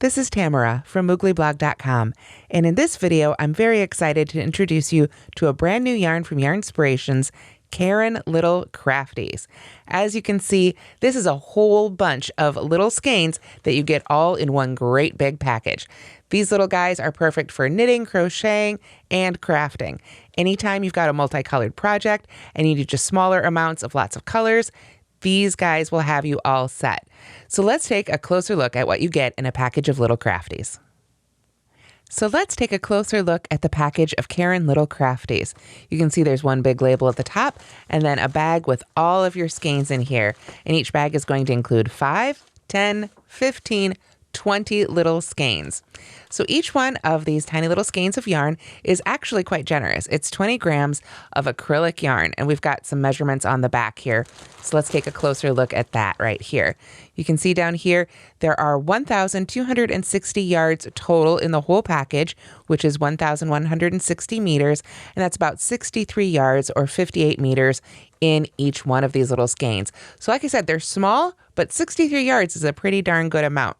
This is Tamara from mooglyblog.com, and in this video, I'm very excited to introduce you to a brand new yarn from Yarnspirations, Caron Little Crafties. As you can see, this is a whole bunch of little skeins that you get all in one great big package. These little guys are perfect for knitting, crocheting, and crafting. Anytime you've got a multicolored project and you need just smaller amounts of lots of colors, these guys will have you all set. So let's take a closer look at what you get in a package of Little Crafties. So let's take a closer look at the package of Caron Little Crafties. You can see there's one big label at the top and then a bag with all of your skeins in here. And each bag is going to include 5, 10, 15, 20 little skeins. So each one of these tiny little skeins of yarn is actually quite generous. It's 20 grams of acrylic yarn, and we've got some measurements on the back here. So let's take a closer look at that right here. You can see down here, there are 1,260 yards total in the whole package, which is 1,160 meters, and that's about 63 yards or 58 meters in each one of these little skeins. So like I said, they're small, but 63 yards is a pretty darn good amount.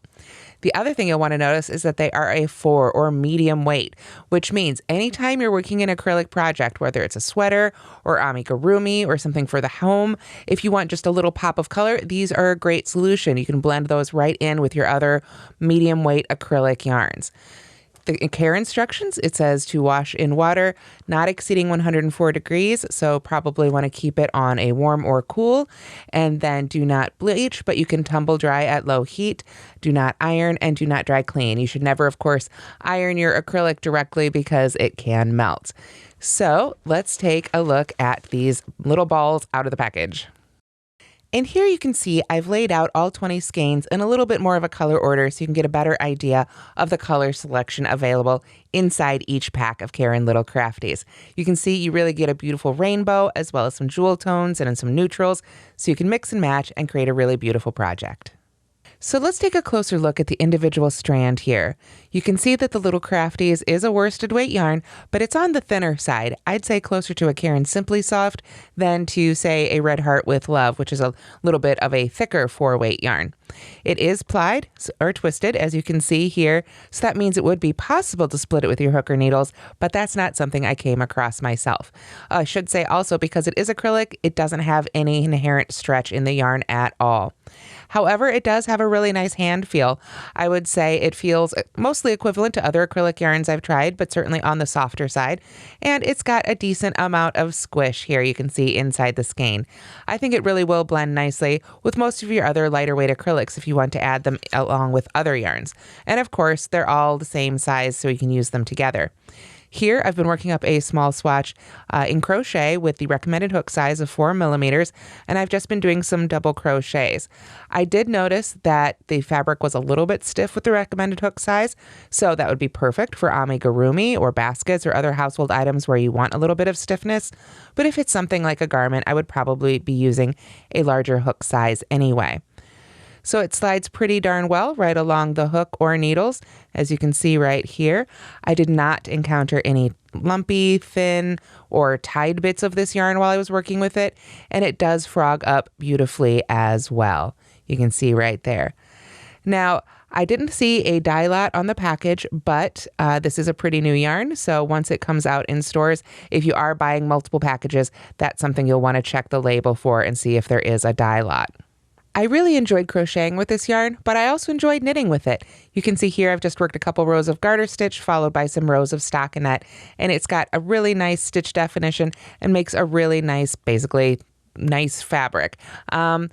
The other thing you'll want to notice is that they are a 4 or medium weight, which means anytime you're working an acrylic project, whether it's a sweater or amigurumi or something for the home, if you want just a little pop of color, these are a great solution. You can blend those right in with your other medium weight acrylic yarns. The care instructions, it says to wash in water not exceeding 104 degrees, so probably want to keep it on a warm or cool, and then do not bleach, but you can tumble dry at low heat, do not iron, and do not dry clean. You should never, of course, iron your acrylic directly because it can melt. So let's take a look at these little balls out of the package. And here you can see I've laid out all 20 skeins in a little bit more of a color order so you can get a better idea of the color selection available inside each pack of Caron Little Crafties. You can see you really get a beautiful rainbow as well as some jewel tones and some neutrals so you can mix and match and create a really beautiful project. So let's take a closer look at the individual strand here. You can see that the Little Crafties is a worsted weight yarn, but it's on the thinner side. I'd say closer to a Caron Simply Soft than to, say, a Red Heart with Love, which is a little bit of a thicker 4-weight yarn. It is plied or twisted, as you can see here, so that means it would be possible to split it with your hook or needles, but that's not something I came across myself. I should say also, because it is acrylic, it doesn't have any inherent stretch in the yarn at all. However, it does have a really nice hand feel. I would say it feels mostly equivalent to other acrylic yarns I've tried, but certainly on the softer side. And it's got a decent amount of squish here you can see inside the skein. I think it really will blend nicely with most of your other lighter weight acrylics if you want to add them along with other yarns. And of course, they're all the same size so you can use them together. Here, I've been working up a small swatch in crochet with the recommended hook size of 4 millimeters, and I've just been doing some double crochets. I did notice that the fabric was a little bit stiff with the recommended hook size, so that would be perfect for amigurumi or baskets or other household items where you want a little bit of stiffness. But if it's something like a garment, I would probably be using a larger hook size anyway. So it slides pretty darn well right along the hook or needles, as you can see right here. I did not encounter any lumpy, thin, or tied bits of this yarn while I was working with it, and it does frog up beautifully as well. You can see right there. Now, I didn't see a dye lot on the package, but this is a pretty new yarn, so once it comes out in stores, if you are buying multiple packages, that's something you'll want to check the label for and see if there is a dye lot. I really enjoyed crocheting with this yarn, but I also enjoyed knitting with it. You can see here I've just worked a couple rows of garter stitch followed by some rows of stockinette, and it's got a really nice stitch definition and makes a really nice, basically nice fabric. I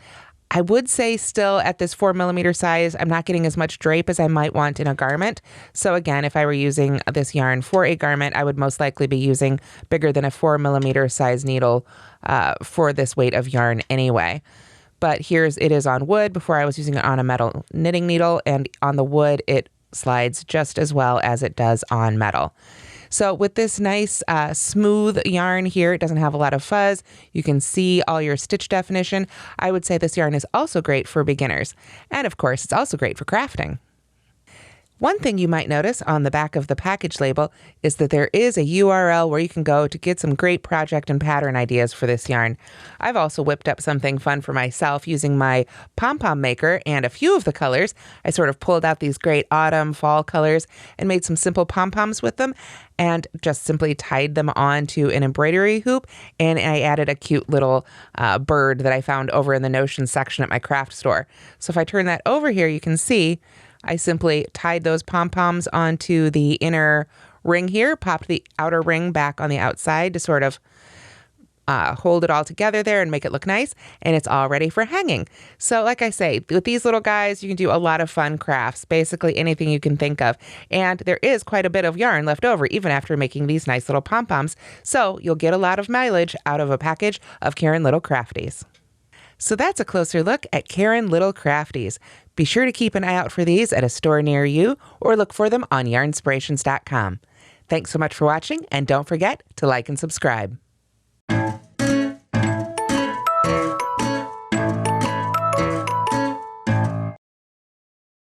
would say still at this 4 millimeter size, I'm not getting as much drape as I might want in a garment. So again, if I were using this yarn for a garment, I would most likely be using bigger than a 4 millimeter size needle for this weight of yarn anyway. But it is on wood. Before I was using it on a metal knitting needle, and on the wood, it slides just as well as it does on metal. So with this nice smooth yarn here, it doesn't have a lot of fuzz. You can see all your stitch definition. I would say this yarn is also great for beginners. And of course, it's also great for crafting. One thing you might notice on the back of the package label is that there is a URL where you can go to get some great project and pattern ideas for this yarn. I've also whipped up something fun for myself using my pom-pom maker and a few of the colors. I sort of pulled out these great autumn, fall colors and made some simple pom-poms with them and just simply tied them onto an embroidery hoop, and I added a cute little bird that I found over in the notions section at my craft store. So if I turn that over here, you can see I simply tied those pom-poms onto the inner ring here, popped the outer ring back on the outside to sort of hold it all together there and make it look nice, and it's all ready for hanging. So like I say, with these little guys, you can do a lot of fun crafts, basically anything you can think of. And there is quite a bit of yarn left over, even after making these nice little pom-poms. So you'll get a lot of mileage out of a package of Caron Little Crafties. So that's a closer look at Caron Little Crafties. Be sure to keep an eye out for these at a store near you or look for them on Yarnspirations.com. Thanks so much for watching, and don't forget to like and subscribe.